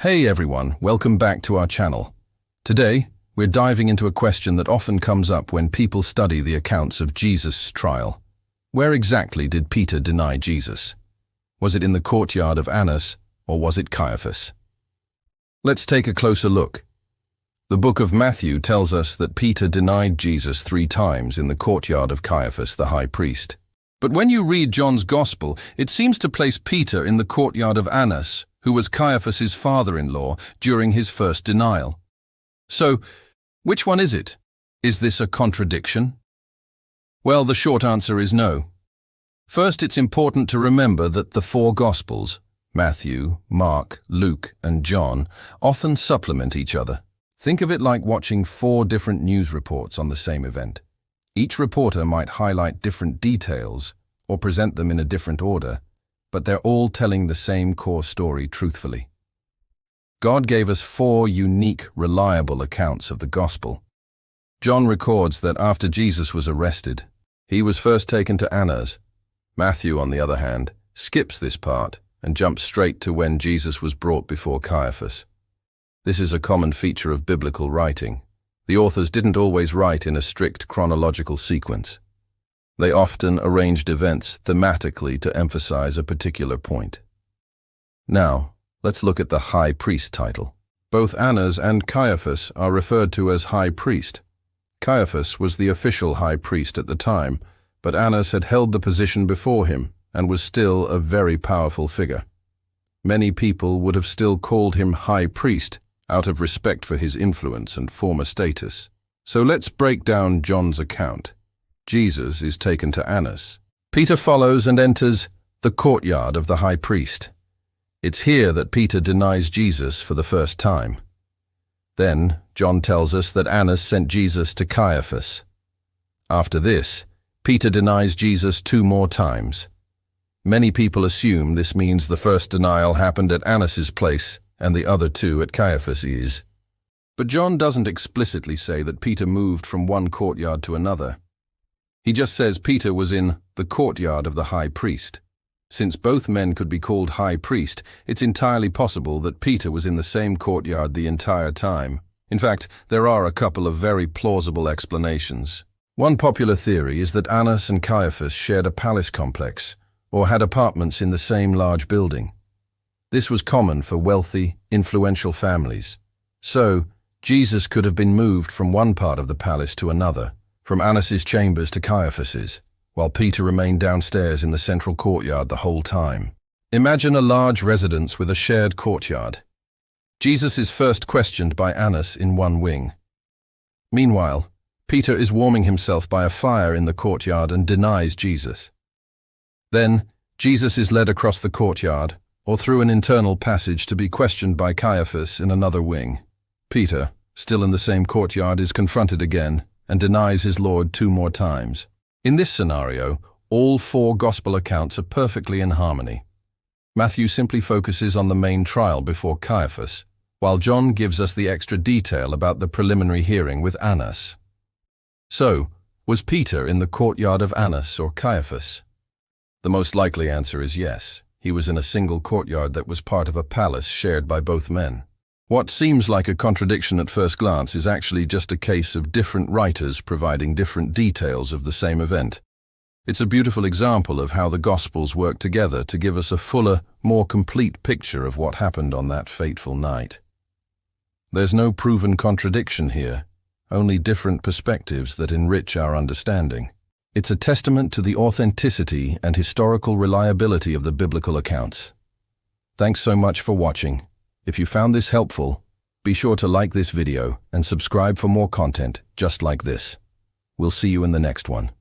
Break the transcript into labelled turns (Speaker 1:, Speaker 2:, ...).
Speaker 1: Hey everyone, welcome back to our channel. Today, we're diving into a question that often comes up when people study the accounts of Jesus' trial. Where exactly did Peter deny Jesus? Was it in the courtyard of Annas, or was it Caiaphas? Let's take a closer look. The book of Matthew tells us that Peter denied Jesus 3 times in the courtyard of Caiaphas the high priest. But when you read John's Gospel, it seems to place Peter in the courtyard of Annas, who was Caiaphas's father-in-law, during his first denial. So, which one is it? Is this a contradiction? Well, the short answer is no. First, it's important to remember that the 4 Gospels, Matthew, Mark, Luke, and John, often supplement each other. Think of it like watching 4 different news reports on the same event. Each reporter might highlight different details or present them in a different order, but they're all telling the same core story truthfully. God gave us 4 unique, reliable accounts of the gospel. John records that after Jesus was arrested, he was first taken to Annas. Matthew, on the other hand, skips this part and jumps straight to when Jesus was brought before Caiaphas. This is a common feature of biblical writing. The authors didn't always write in a strict chronological sequence. They often arranged events thematically to emphasize a particular point. Now, let's look at the high priest title. Both Annas and Caiaphas are referred to as high priest. Caiaphas was the official high priest at the time, but Annas had held the position before him and was still a very powerful figure. Many people would have still called him high priest out of respect for his influence and former status. So let's break down John's account. Jesus is taken to Annas. Peter follows and enters the courtyard of the high priest. It's here that Peter denies Jesus for the first time. Then, John tells us that Annas sent Jesus to Caiaphas. After this, Peter denies Jesus 2 more times. Many people assume this means the first denial happened at Annas's place and the other 2 at Caiaphas's. But John doesn't explicitly say that Peter moved from one courtyard to another. He just says Peter was in the courtyard of the high priest. Since both men could be called high priest, it's entirely possible that Peter was in the same courtyard the entire time. In fact, there are a couple of very plausible explanations. One popular theory is that Annas and Caiaphas shared a palace complex, or had apartments in the same large building. This was common for wealthy, influential families. So, Jesus could have been moved from one part of the palace to another, from Annas's chambers to Caiaphas's, while Peter remained downstairs in the central courtyard the whole time. Imagine a large residence with a shared courtyard. Jesus is first questioned by Annas in one wing. Meanwhile, Peter is warming himself by a fire in the courtyard and denies Jesus. Then, Jesus is led across the courtyard, or through an internal passage to be questioned by Caiaphas in another wing. Peter, still in the same courtyard, is confronted again and denies his Lord 2 more times. In this scenario, all 4 gospel accounts are perfectly in harmony. Matthew simply focuses on the main trial before Caiaphas, while John gives us the extra detail about the preliminary hearing with Annas. So, was Peter in the courtyard of Annas or Caiaphas? The most likely answer is yes. He was in a single courtyard that was part of a palace shared by both men. What seems like a contradiction at first glance is actually just a case of different writers providing different details of the same event. It's a beautiful example of how the Gospels work together to give us a fuller, more complete picture of what happened on that fateful night. There's no proven contradiction here, only different perspectives that enrich our understanding. It's a testament to the authenticity and historical reliability of the biblical accounts. Thanks so much for watching. If you found this helpful, be sure to like this video and subscribe for more content just like this. We'll see you in the next one.